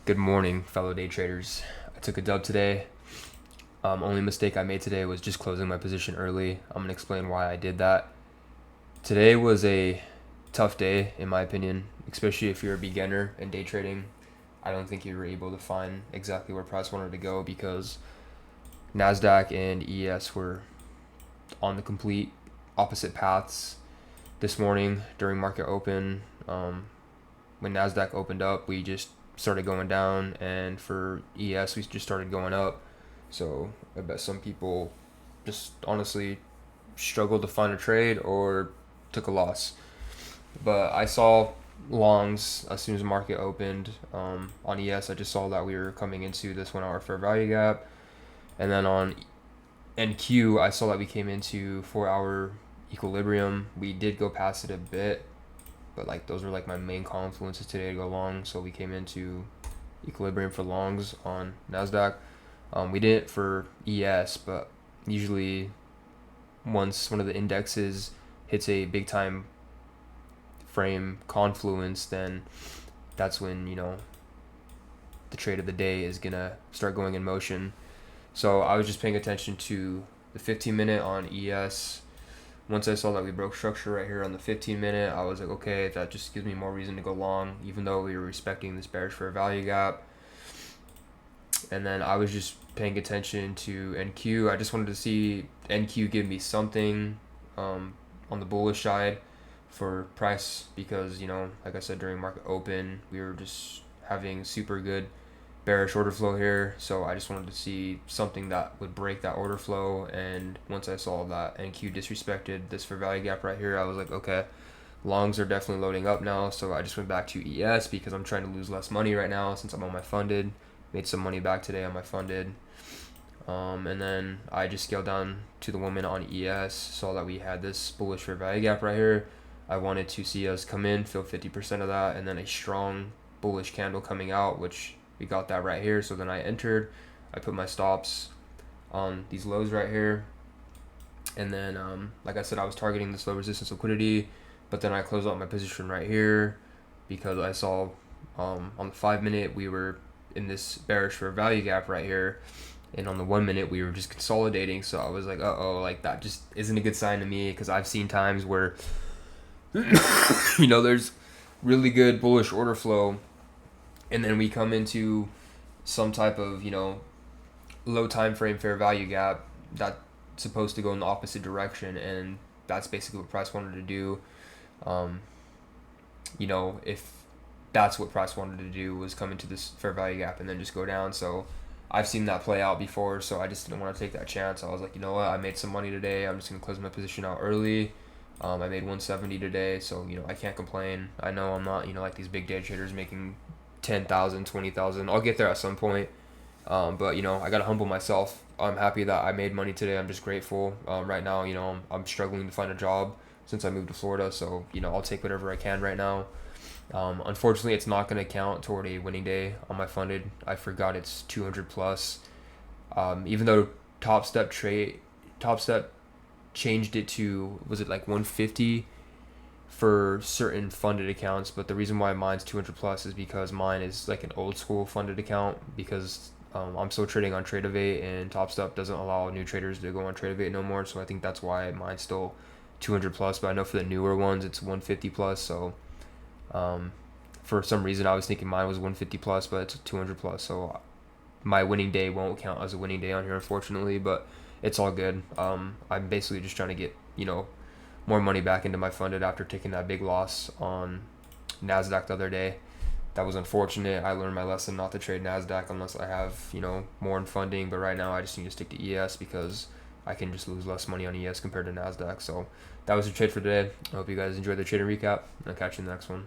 Good morning, fellow day traders. I took a dub today. Only mistake I made today was just closing my position early. I'm gonna explain why I did that. Today was a tough day, in my opinion, especially if you're a beginner in day trading. I don't think you were able to find exactly where price wanted to go because Nasdaq and ES were on the complete opposite paths this morning during market open. When Nasdaq opened up, we just started going down, and for ES, we just started going up. So I bet some people just honestly struggled to find a trade or took a loss. But I saw longs as soon as the market opened. On ES, I just saw that we were coming into this 1 hour fair value gap, and then on NQ, I saw that we came into 4 hour equilibrium. We did go past it a bit, but like those were like my main confluences today to go long. So we came into equilibrium for longs on Nasdaq. We didn't for ES, but usually once one of the indexes hits a big time frame confluence, then that's when the trade of the day is gonna start going in motion. So I was just paying attention to the 15 minute on ES. Once I saw that we broke structure right here on the 15 minute, I was like, okay, that just gives me more reason to go long, even though we were respecting this bearish fair value gap. And then I was just paying attention to NQ. I just wanted to see NQ give me something on the bullish side for price because, like I said, during market open, we were just having super good bearish order flow here. So I just wanted to see something that would break that order flow. And once I saw that NQ disrespected this fair value gap right here, I was like, okay, longs are definitely loading up now. So I just went back to ES because I'm trying to lose less money right now since I'm on my funded. Made some money back today on my funded. And then I just scaled down to the woman on ES, saw that we had this bullish fair value gap right here. I wanted to see us come in, fill 50% of that, and then a strong bullish candle coming out, which we got that right here. So then I entered. I put my stops on these lows right here. And then, like I said, I was targeting this low resistance liquidity, but then I closed out my position right here because I saw on the 5 minute we were in this bearish fair value gap right here, and on the 1 minute we were just consolidating. So I was like, like that just isn't a good sign to me because I've seen times where there's really good bullish order flow, and then we come into some type of low time frame fair value gap that's supposed to go in the opposite direction, and that's basically what price wanted to do. um, if that's what price wanted to do was come into this fair value gap and then just go down. So I've seen that play out before, so I just didn't want to take that chance. I was like, you know what, I made some money today, I'm just gonna close my position out early. I made 170 today, so I can't complain. I know I'm not like these big day traders making 10,000, 20,000. I'll get there at some point. But I gotta humble myself. I'm happy that I made money today. I'm just grateful. Right now, I'm struggling to find a job since I moved to Florida, so I'll take whatever I can right now. Unfortunately, it's not going to count toward a winning day on my funded. I forgot it's 200 plus. Even though Top Step changed it to, was it like 150 for certain funded accounts, but the reason why mine's 200 plus is because mine is like an old school funded account because I'm still trading on Tradeovate, and Top Step doesn't allow new traders to go on Tradeovate no more. So I think that's why mine's still 200 plus, but I know for the newer ones it's 150 plus. So um, for some reason, I was thinking mine was 150 plus, but it's 200 plus. So my winning day won't count as a winning day on here, unfortunately. But it's all good. I'm basically just trying to get more money back into my funded after taking that big loss on Nasdaq the other day. That was unfortunate. I learned my lesson not to trade Nasdaq unless I have more in funding. But right now, I just need to stick to ES because I can just lose less money on ES compared to Nasdaq. So that was the trade for today. I hope you guys enjoyed the trading recap. I'll catch you in the next one.